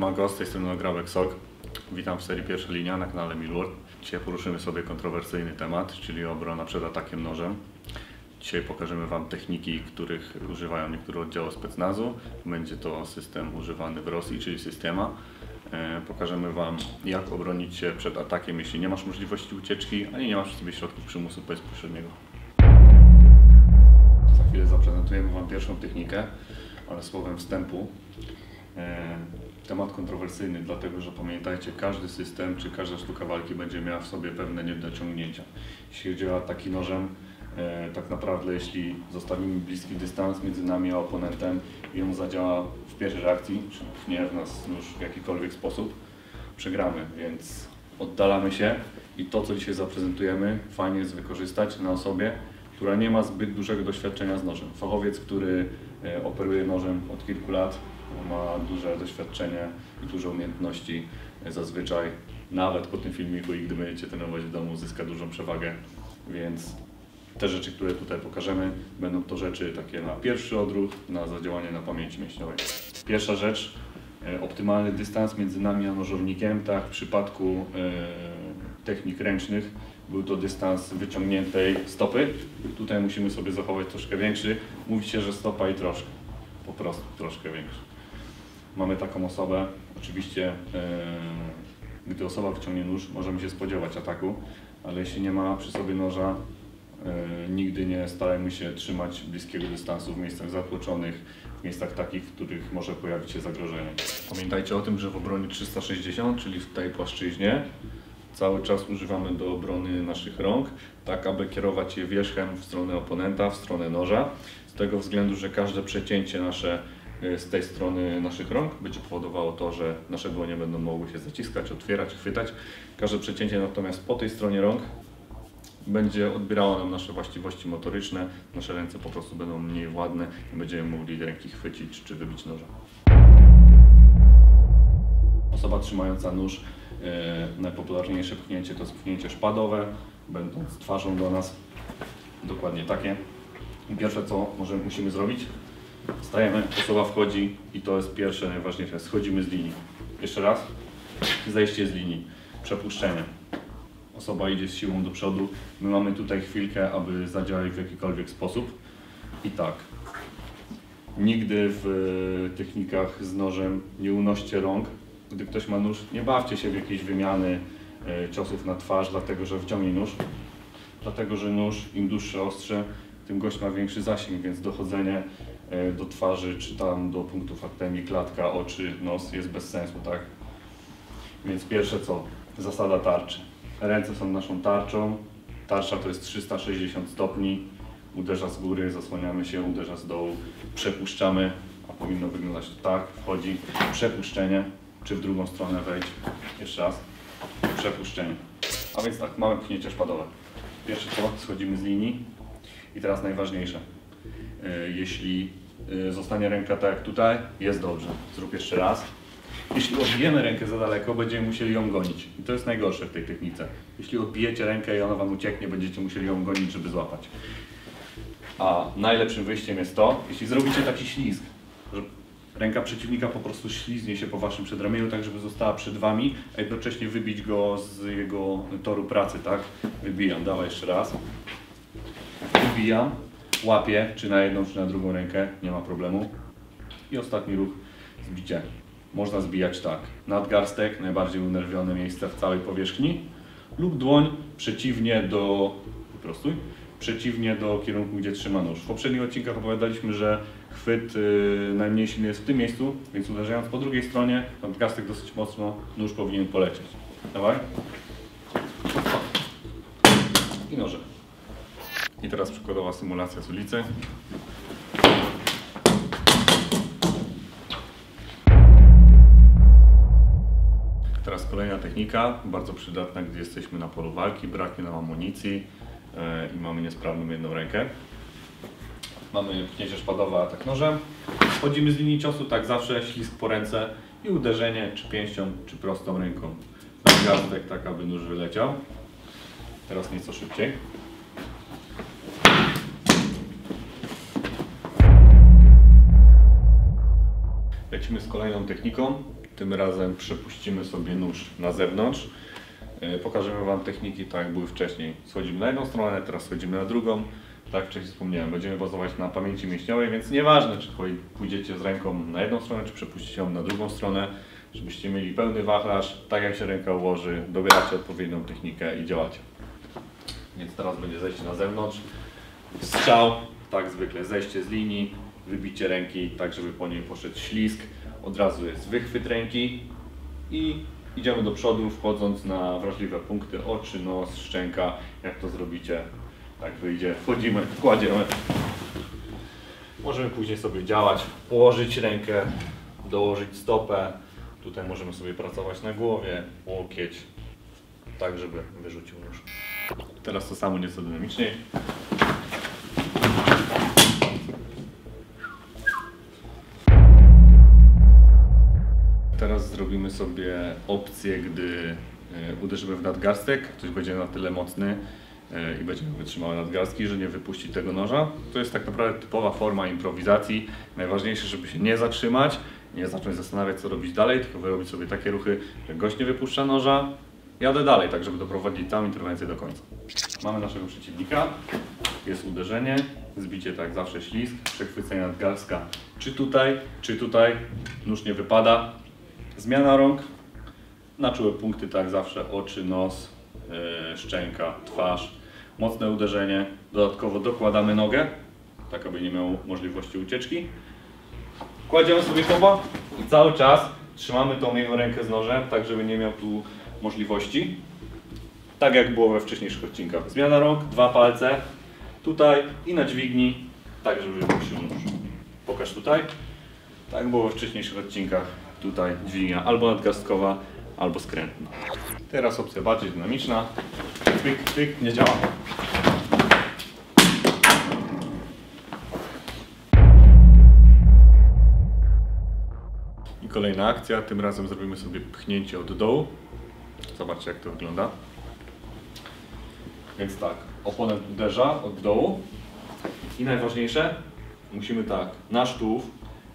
Siemanko, z tej strony Nagrabek Sok. Witam w serii Pierwsza Linia na kanale Milward. Dzisiaj poruszymy sobie kontrowersyjny temat, czyli obrona przed atakiem nożem. Dzisiaj pokażemy Wam techniki, których używają niektóre oddziały specnazu. Będzie to system używany w Rosji, czyli Systema. Pokażemy Wam, jak obronić się przed atakiem, jeśli nie masz możliwości ucieczki, ani nie masz w sobie środków przymusu bezpośredniego. Za chwilę zaprezentujemy Wam pierwszą technikę, ale słowem wstępu. Temat kontrowersyjny, dlatego że pamiętajcie, każdy system czy każda sztuka walki będzie miała w sobie pewne niedociągnięcia. Jeśli chodzi o ataki nożem, tak naprawdę jeśli zostawimy bliski dystans między nami a oponentem i on zadziała w pierwszej reakcji, czy pchnie w nas już w jakikolwiek sposób, przegramy, więc oddalamy się i to, co dzisiaj zaprezentujemy, fajnie jest wykorzystać na osobie, która nie ma zbyt dużego doświadczenia z nożem. Fachowiec, który operuje nożem od kilku lat, ma duże doświadczenie i duże umiejętności, zazwyczaj nawet po tym filmiku i gdy będziecie trenować w domu, zyska dużą przewagę, więc te rzeczy, które tutaj pokażemy, będą to rzeczy takie na pierwszy odruch, na zadziałanie na pamięci mięśniowej. Pierwsza rzecz, optymalny dystans między nami a nożownikiem, tak w przypadku technik ręcznych był to dystans wyciągniętej stopy. Tutaj musimy sobie zachować troszkę większy, mówi się, że stopa i troszkę, po prostu troszkę większy. Mamy taką osobę, oczywiście gdy osoba wyciągnie nóż, możemy się spodziewać ataku, ale jeśli nie ma przy sobie noża, nigdy nie starajmy się trzymać bliskiego dystansu w miejscach zatłoczonych, w miejscach takich, w których może pojawić się zagrożenie. Pamiętajcie o tym, że w obronie 360, czyli w tej płaszczyźnie, cały czas używamy do obrony naszych rąk, tak aby kierować je wierzchem w stronę oponenta, w stronę noża, z tego względu, że każde przecięcie nasze z tej strony naszych rąk będzie powodowało to, że nasze dłonie będą mogły się zaciskać, otwierać, chwytać. Każde przecięcie natomiast po tej stronie rąk będzie odbierało nam nasze właściwości motoryczne, nasze ręce po prostu będą mniej władne i będziemy mogli ręki chwycić czy wybić noża. Osoba trzymająca nóż, najpopularniejsze pchnięcie to jest pchnięcie szpadowe, będąc twarzą do nas, dokładnie takie. I pierwsze co musimy zrobić, stajemy, osoba wchodzi i to jest pierwsze, najważniejsze, schodzimy z linii. Jeszcze raz, zejście z linii, przepuszczenie. Osoba idzie z siłą do przodu, my mamy tutaj chwilkę, aby zadziałać w jakikolwiek sposób. I tak, nigdy w technikach z nożem nie unoście rąk. Gdy ktoś ma nóż, nie bawcie się w jakieś wymiany ciosów na twarz, dlatego że wciągnie nóż. Dlatego że nóż, im dłuższe ostrze, tym gość ma większy zasięg, więc dochodzenie do twarzy, czy tam do punktów aktemii, klatka, oczy, nos jest bez sensu, tak? Więc pierwsze co? Zasada tarczy. Ręce są naszą tarczą. Tarcza to jest 360 stopni. Uderza z góry, zasłaniamy się, uderza z dołu, przepuszczamy, a powinno wyglądać to tak. Wchodzi przepuszczenie, czy w drugą stronę wejdź. Jeszcze raz. Przepuszczenie. A więc tak, mamy pchnięcie szpadowe. Pierwsze co? Schodzimy z linii. I teraz najważniejsze. Jeśli zostanie ręka tak jak tutaj, jest dobrze. Zrób jeszcze raz. Jeśli odbijemy rękę za daleko, będziemy musieli ją gonić. I to jest najgorsze w tej technice. Jeśli odbijecie rękę i ona Wam ucieknie, będziecie musieli ją gonić, żeby złapać. A najlepszym wyjściem jest to, jeśli zrobicie taki ślizg, że ręka przeciwnika po prostu ślizgnie się po Waszym przedramieniu, tak żeby została przed Wami, a jednocześnie wybić go z jego toru pracy, tak? Wybijam, dawaj jeszcze raz. Wybijam, łapię, czy na jedną, czy na drugą rękę, nie ma problemu. I ostatni ruch, zbicie. Można zbijać tak, nadgarstek, najbardziej unerwione miejsce w całej powierzchni, lub dłoń przeciwnie do, wyprostuj, przeciwnie do kierunku, gdzie trzyma nóż. W poprzednich odcinkach opowiadaliśmy, że chwyt najmniej silny jest w tym miejscu, więc uderzając po drugiej stronie, nadgarstek dosyć mocno, nóż powinien polecieć. Dawaj. I noże. I teraz przykładowa symulacja z ulicy. Teraz kolejna technika, bardzo przydatna, gdy jesteśmy na polu walki, braknie nam amunicji i mamy niesprawną jedną rękę. Mamy pchnięcie szpadowe, atak nożem. Wchodzimy z linii ciosu, tak zawsze, ślizg po ręce i uderzenie czy pięścią, czy prostą ręką. Nadgarstek, tak aby nóż wyleciał. Teraz nieco szybciej. Lecimy z kolejną techniką. Tym razem przepuścimy sobie nóż na zewnątrz. Pokażemy Wam techniki tak jak były wcześniej. Schodzimy na jedną stronę, teraz schodzimy na drugą. Tak jak wcześniej wspomniałem, będziemy bazować na pamięci mięśniowej, więc nieważne, czy pójdziecie z ręką na jedną stronę, czy przepuścicie ją na drugą stronę, żebyście mieli pełny wachlarz, tak jak się ręka ułoży, dobieracie odpowiednią technikę i działacie. Więc teraz będzie zejście na zewnątrz, strzał, tak zwykle zejście z linii, wybicie ręki, tak żeby po niej poszedł ślizg, od razu jest wychwyt ręki i idziemy do przodu, wchodząc na wrażliwe punkty, oczy, nos, szczęka. Jak to zrobicie, tak wyjdzie, wchodzimy, kładziemy. Możemy później sobie działać, położyć rękę, dołożyć stopę. Tutaj możemy sobie pracować na głowie, łokieć, tak żeby wyrzucił nóż. Teraz to samo nieco dynamiczniej. Teraz zrobimy sobie opcję, gdy uderzymy w nadgarstek, ktoś będzie na tyle mocny i będzie wytrzymały nadgarstki, że nie wypuści tego noża. To jest tak naprawdę typowa forma improwizacji. Najważniejsze, żeby się nie zatrzymać, nie zacząć zastanawiać, co robić dalej, tylko wyrobić sobie takie ruchy, że gość nie wypuszcza noża, jadę dalej, tak żeby doprowadzić całą interwencję do końca. Mamy naszego przeciwnika, jest uderzenie, zbicie tak jak zawsze ślizg, przechwycenie nadgarstka, czy tutaj, nóż nie wypada. Zmiana rąk, na czułe punkty, tak zawsze, oczy, nos, szczęka, twarz, mocne uderzenie, dodatkowo dokładamy nogę, tak aby nie miał możliwości ucieczki. Kładziemy sobie chowa i cały czas trzymamy tą jego rękę z nożem, tak żeby nie miał tu możliwości. Tak jak było we wcześniejszych odcinkach. Zmiana rąk, 2 palce, tutaj i na dźwigni, tak żeby wypuścił nóż. Pokaż tutaj, tak było we wcześniejszych odcinkach. Tutaj dźwignia albo nadgarstkowa, albo skrętna. Teraz opcja bardziej dynamiczna. Pyk, pyk, nie działa. I kolejna akcja. Tym razem zrobimy sobie pchnięcie od dołu. Zobaczcie, jak to wygląda. Więc tak, oponent uderza od dołu. I najważniejsze, musimy tak, nasz tułów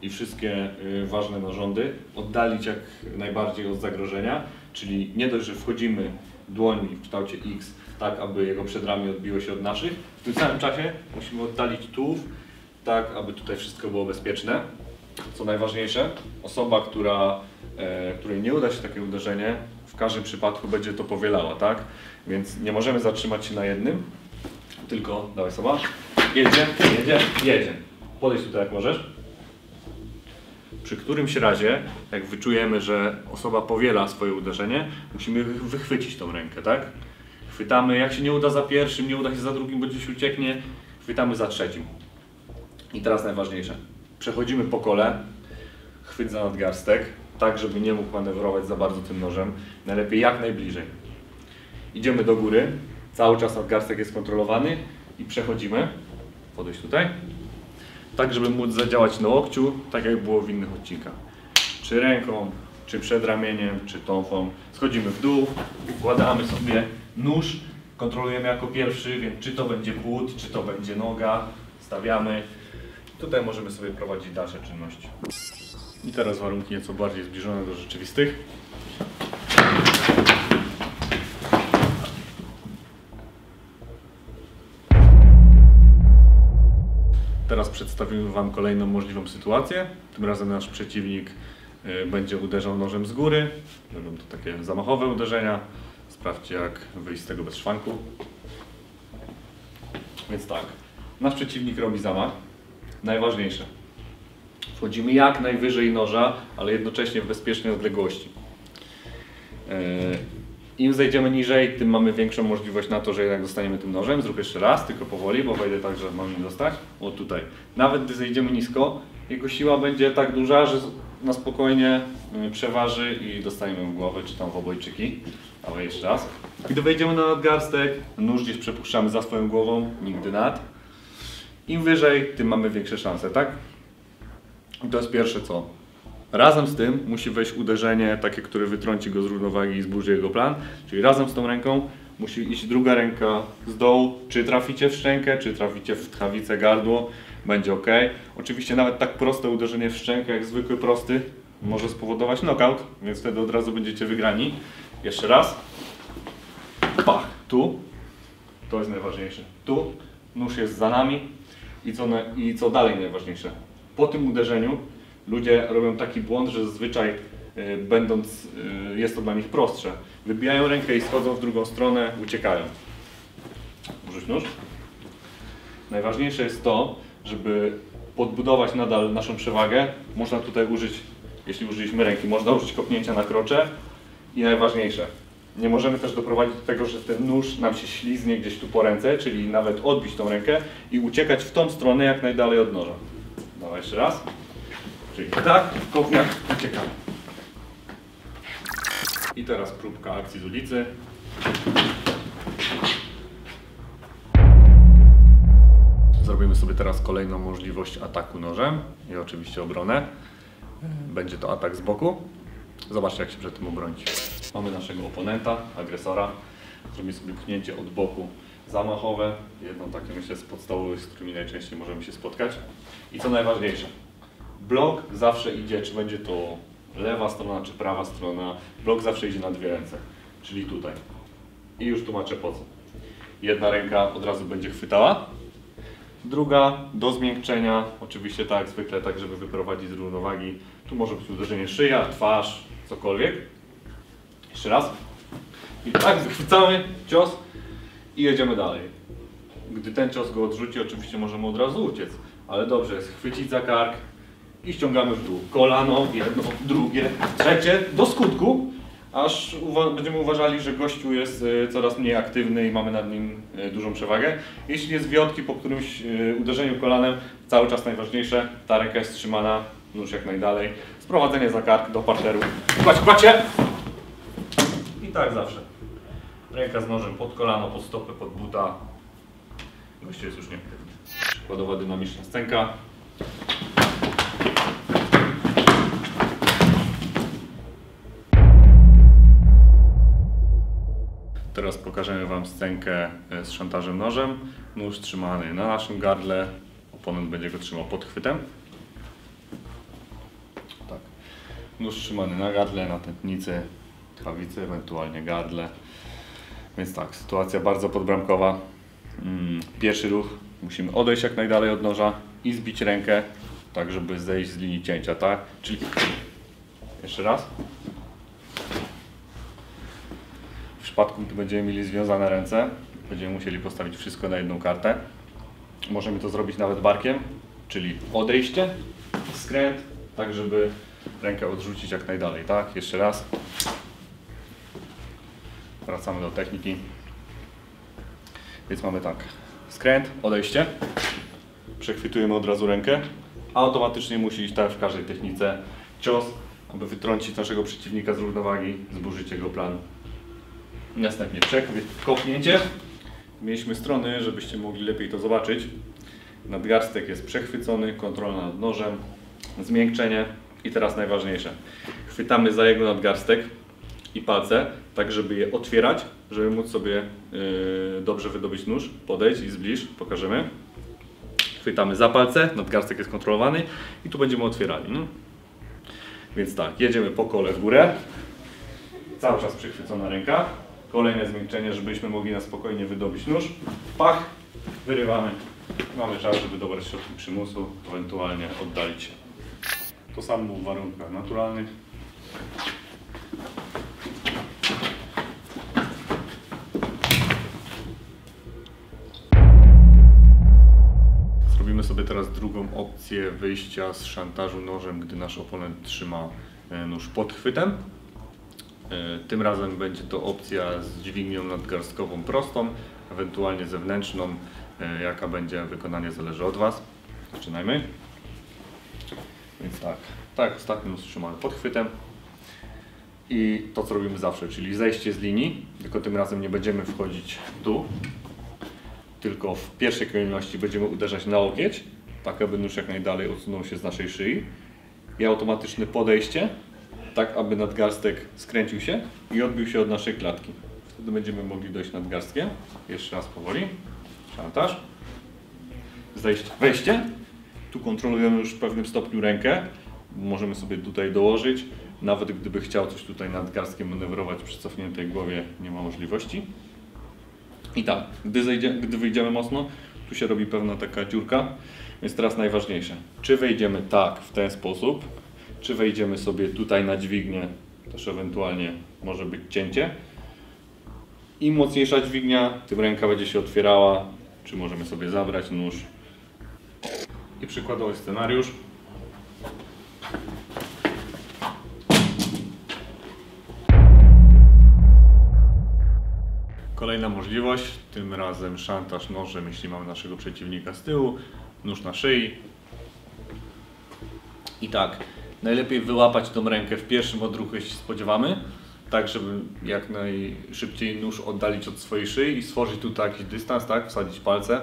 i wszystkie ważne narządy oddalić jak najbardziej od zagrożenia, czyli nie dość, że wchodzimy dłońmi w kształcie X, tak aby jego przedramię odbiło się od naszych, w tym samym czasie musimy oddalić tułów, tak aby tutaj wszystko było bezpieczne. Co najważniejsze, osoba, której nie uda się takie uderzenie, w każdym przypadku będzie to powielała, tak? Więc nie możemy zatrzymać się na jednym, tylko dawaj sobie, jedzie. Podejdź tutaj jak możesz. Przy którymś razie, jak wyczujemy, że osoba powiela swoje uderzenie, musimy wychwycić tą rękę, tak? Chwytamy, jak się nie uda za pierwszym, nie uda się za drugim, bo gdzieś ucieknie, chwytamy za trzecim. I teraz najważniejsze. Przechodzimy po kole, chwyt za nadgarstek, tak żeby nie mógł manewrować za bardzo tym nożem, najlepiej jak najbliżej. Idziemy do góry, cały czas nadgarstek jest kontrolowany i przechodzimy, podejść tutaj, tak żeby móc zadziałać na łokciu, tak jak było w innych odcinkach. Czy ręką, czy przedramieniem, czy tąfą. Schodzimy w dół, układamy sobie nóż, kontrolujemy jako pierwszy, więc czy to będzie płód, czy to będzie noga, stawiamy. Tutaj możemy sobie prowadzić dalsze czynności. I teraz warunki nieco bardziej zbliżone do rzeczywistych. Teraz przedstawimy Wam kolejną możliwą sytuację. Tym razem nasz przeciwnik będzie uderzał nożem z góry. Będą to takie zamachowe uderzenia. Sprawdźcie, jak wyjść z tego bez szwanku. Więc tak, nasz przeciwnik robi zamach. Najważniejsze. Wchodzimy jak najwyżej noża, ale jednocześnie w bezpiecznej odległości. Im zejdziemy niżej, tym mamy większą możliwość na to, że jednak dostaniemy tym nożem. Zrób jeszcze raz, tylko powoli, bo wejdę tak, że mam nie dostać. O tutaj. Nawet gdy zejdziemy nisko, jego siła będzie tak duża, że na spokojnie przeważy i dostaniemy w głowę, czy tam w obojczyki. Ale jeszcze raz. Gdy wejdziemy na nadgarstek, nóż gdzieś przepuszczamy za swoją głową, nigdy nad. Im wyżej, tym mamy większe szanse, tak? I to jest pierwsze co. Razem z tym musi wejść uderzenie takie, które wytrąci go z równowagi i zburzy jego plan. Czyli razem z tą ręką musi iść druga ręka z dołu. Czy traficie w szczękę, czy traficie w tchawicę, gardło. będzie ok. Oczywiście nawet tak proste uderzenie w szczękę jak zwykły prosty może spowodować knockout, więc wtedy od razu będziecie wygrani. Jeszcze raz. Pach, tu. To jest najważniejsze. Tu. Nóż jest za nami. I co dalej najważniejsze? Po tym uderzeniu ludzie robią taki błąd, że zazwyczaj jest to dla nich prostsze. Wybijają rękę i schodzą w drugą stronę, uciekają. Rzuć nóż. Najważniejsze jest to, żeby podbudować nadal naszą przewagę. Można tutaj użyć, jeśli użyliśmy ręki, można użyć kopnięcia na krocze. I najważniejsze, nie możemy też doprowadzić do tego, że ten nóż nam się ślizgnie gdzieś tu po ręce, czyli nawet odbić tą rękę i uciekać w tą stronę jak najdalej od noża. Dawaj jeszcze raz. Czyli tak, kopniak, uciekamy. I teraz próbka akcji z ulicy. Zrobimy sobie teraz kolejną możliwość ataku nożem i oczywiście obronę. Będzie to atak z boku. Zobaczcie, jak się przed tym obronić. Mamy naszego oponenta, agresora. Zrobimy sobie pchnięcie od boku zamachowe. Jedno takie, myślę, z podstawowych, z którymi najczęściej możemy się spotkać. I co najważniejsze, blok zawsze idzie, czy będzie to lewa strona, czy prawa strona. Blok zawsze idzie na dwie ręce, czyli tutaj. I już tłumaczę po co. Jedna ręka od razu będzie chwytała. Druga do zmiękczenia, oczywiście tak jak zwykle, tak żeby wyprowadzić z równowagi. Tu może być uderzenie szyja, twarz, cokolwiek. Jeszcze raz. I tak zachwycamy cios i jedziemy dalej. Gdy ten cios go odrzuci, oczywiście możemy od razu uciec. Ale dobrze jest chwycić za kark i ściągamy w dół. Kolano, jedno, drugie, trzecie, do skutku. Aż będziemy uważali, że gościu jest coraz mniej aktywny i mamy nad nim dużą przewagę. Jeśli jest wyjątki po którymś uderzeniu kolanem, cały czas najważniejsze, ta ręka jest trzymana, nóż jak najdalej. Sprowadzenie za kark do parteru. Kładźcie! I tak zawsze. Ręka z nożem pod kolano, pod stopę, pod buta. Gościu jest już nieaktywny. Przykładowa dynamiczna scenka. Teraz pokażemy Wam scenkę z szantażem nożem. Nóż trzymany na naszym gardle, oponent będzie go trzymał pod chwytem. Tak. Nóż trzymany na gardle, na tętnicy, tchawicy, ewentualnie gardle. Więc tak, sytuacja bardzo podbramkowa. Pierwszy ruch, musimy odejść jak najdalej od noża i zbić rękę, tak żeby zejść z linii cięcia, tak? Czyli jeszcze raz. W przypadku, gdy będziemy mieli związane ręce, będziemy musieli postawić wszystko na jedną kartę. Możemy to zrobić nawet barkiem, czyli odejście, skręt, tak żeby rękę odrzucić jak najdalej, tak? Jeszcze raz. Wracamy do techniki. Więc mamy tak, skręt, odejście, przechwytujemy od razu rękę, a automatycznie musi iść tak w każdej technice cios, aby wytrącić naszego przeciwnika z równowagi, zburzyć jego plan. Następnie przechwyt, kopnięcie. Mieliśmy strony, żebyście mogli lepiej to zobaczyć. Nadgarstek jest przechwycony, kontrola nad nożem, zmiękczenie i teraz najważniejsze. Chwytamy za jego nadgarstek i palce, tak żeby je otwierać, żeby móc sobie dobrze wydobyć nóż. Podejdź i zbliż, pokażemy. Chwytamy za palce, nadgarstek jest kontrolowany i tu będziemy otwierali. No? Więc tak, jedziemy po kole w górę. Cały czas przychwycona ręka. Kolejne zmiękczenie, żebyśmy mogli na spokojnie wydobyć nóż. Pach, wyrywamy. Mamy czas, żeby dobrać środki przymusu, ewentualnie oddalić się. To samo w warunkach naturalnych. Zrobimy sobie teraz drugą opcję wyjścia z szantażu nożem, gdy nasz oponent trzyma nóż pod chwytem. Tym razem będzie to opcja z dźwignią nadgarstkową prostą, ewentualnie zewnętrzną. Jaka będzie wykonanie, zależy od Was. Zaczynajmy. Więc tak ostatnio nóż trzymamy pod chwytem. I to, co robimy zawsze, czyli zejście z linii, tylko tym razem nie będziemy wchodzić tu, tylko w pierwszej kolejności będziemy uderzać na łokieć, tak aby nóż jak najdalej odsunął się z naszej szyi i automatyczne podejście, tak aby nadgarstek skręcił się i odbił się od naszej klatki. Wtedy będziemy mogli dojść nadgarstkiem. Jeszcze raz powoli. Szantaż. Zejście, wejście Tu kontrolujemy już w pewnym stopniu rękę. Możemy sobie tutaj dołożyć. Nawet gdyby chciał coś tutaj nadgarstkiem manewrować przy cofniętej głowie, nie ma możliwości. I tak, gdy wyjdziemy mocno, tu się robi pewna taka dziurka. Więc teraz najważniejsze, czy wejdziemy tak, w ten sposób, czy wejdziemy sobie tutaj na dźwignię, też ewentualnie może być cięcie. Im mocniejsza dźwignia, tym ręka będzie się otwierała, czy możemy sobie zabrać nóż. I przykładowy scenariusz. Kolejna możliwość, tym razem szantaż nożem, jeśli mamy naszego przeciwnika z tyłu, nóż na szyi. I tak, najlepiej wyłapać tą rękę w pierwszym odruchu, jeśli spodziewamy, tak żeby jak najszybciej nóż oddalić od swojej szyi i stworzyć tutaj jakiś dystans, tak, wsadzić palce.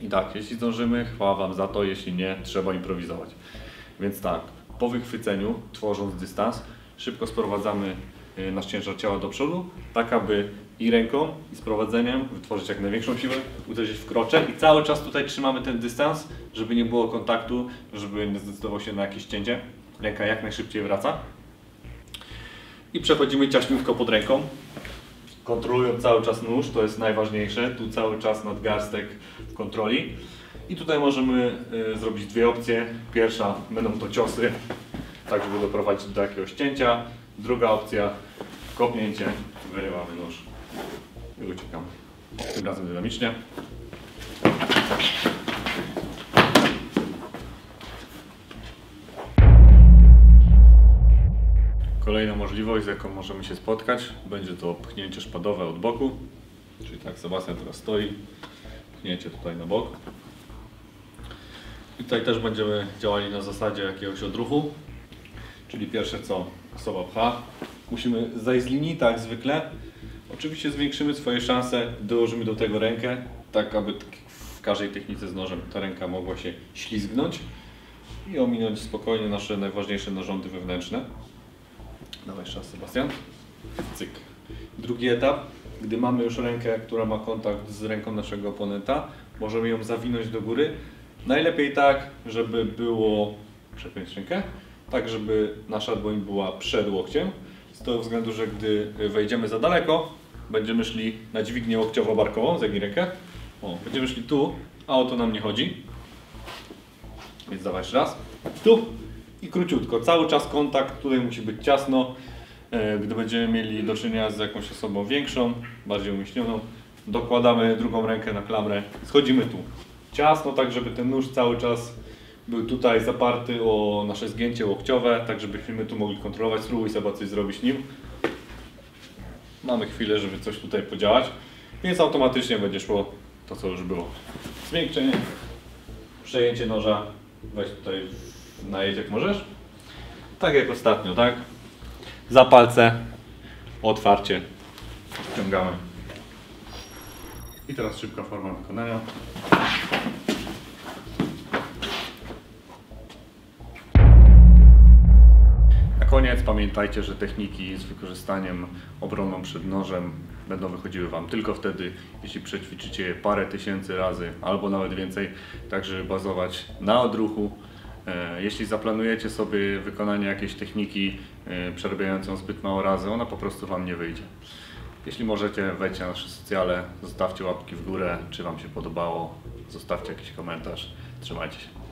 I tak, jeśli zdążymy, chwała Wam za to, jeśli nie, trzeba improwizować. Więc tak, po wychwyceniu, tworząc dystans, szybko sprowadzamy nasz ciężar ciała do przodu, tak aby i ręką, i sprowadzeniem wytworzyć jak największą siłę, uderzyć w krocze i cały czas tutaj trzymamy ten dystans, żeby nie było kontaktu, żeby nie zdecydował się na jakieś cięcie. Ręka jak najszybciej wraca. I przechodzimy ciaśniutko pod ręką, kontrolując cały czas nóż, to jest najważniejsze, tu cały czas nadgarstek w kontroli. I tutaj możemy zrobić dwie opcje. Pierwsza będą to ciosy, tak żeby doprowadzić do jakiegoś cięcia. Druga opcja, kopnięcie, wyrywamy nóż i uciekamy. Tym razem dynamicznie. Kolejna możliwość, z jaką możemy się spotkać, będzie to pchnięcie szpadowe od boku. Czyli tak, Sebastian teraz stoi, pchnięcie tutaj na bok. I tutaj też będziemy działali na zasadzie jakiegoś odruchu. Czyli pierwsze co, osoba pcha. Musimy zejść z linii, tak zwykle. Oczywiście zwiększymy swoje szanse, dołożymy do tego rękę, tak aby w każdej technice z nożem ta ręka mogła się ślizgnąć i ominąć spokojnie nasze najważniejsze narządy wewnętrzne. Dawaj jeszcze raz, Sebastian. Cyk. Drugi etap, gdy mamy już rękę, która ma kontakt z ręką naszego oponenta, możemy ją zawinąć do góry. Najlepiej tak, żeby było, przepiąć rękę, tak żeby nasza dłoń była przed łokciem. Z tego względu, że gdy wejdziemy za daleko, będziemy szli na dźwignię łokciowo-barkową, zegnij rękę. O, będziemy szli tu, a o to nam nie chodzi. Więc dawaj jeszcze raz. Tu i króciutko. Cały czas kontakt, tutaj musi być ciasno. Gdy będziemy mieli do czynienia z jakąś osobą większą, bardziej umieśnioną, dokładamy drugą rękę na klamrę, schodzimy tu. Ciasno, tak żeby ten nóż cały czas był tutaj zaparty o nasze zgięcie łokciowe, tak żebyśmy tu mogli kontrolować. Spróbuj sobie coś zrobić nim. Mamy chwilę, żeby coś tutaj podziałać, więc automatycznie będzie szło to, co już było. Zmiękczenie, przejęcie noża, weź tutaj najedź jak możesz. Tak jak ostatnio, tak? Za palce, otwarcie, ściągamy. I teraz szybka forma wykonania. Na koniec pamiętajcie, że techniki z wykorzystaniem obronną przed nożem będą wychodziły Wam tylko wtedy, jeśli przećwiczycie je parę tysięcy razy albo nawet więcej, tak żeby bazować na odruchu. Jeśli zaplanujecie sobie wykonanie jakiejś techniki przerabiającą zbyt mało razy, ona po prostu Wam nie wyjdzie. Jeśli możecie, wejdźcie na nasze socjale, zostawcie łapki w górę, czy Wam się podobało, zostawcie jakiś komentarz. Trzymajcie się.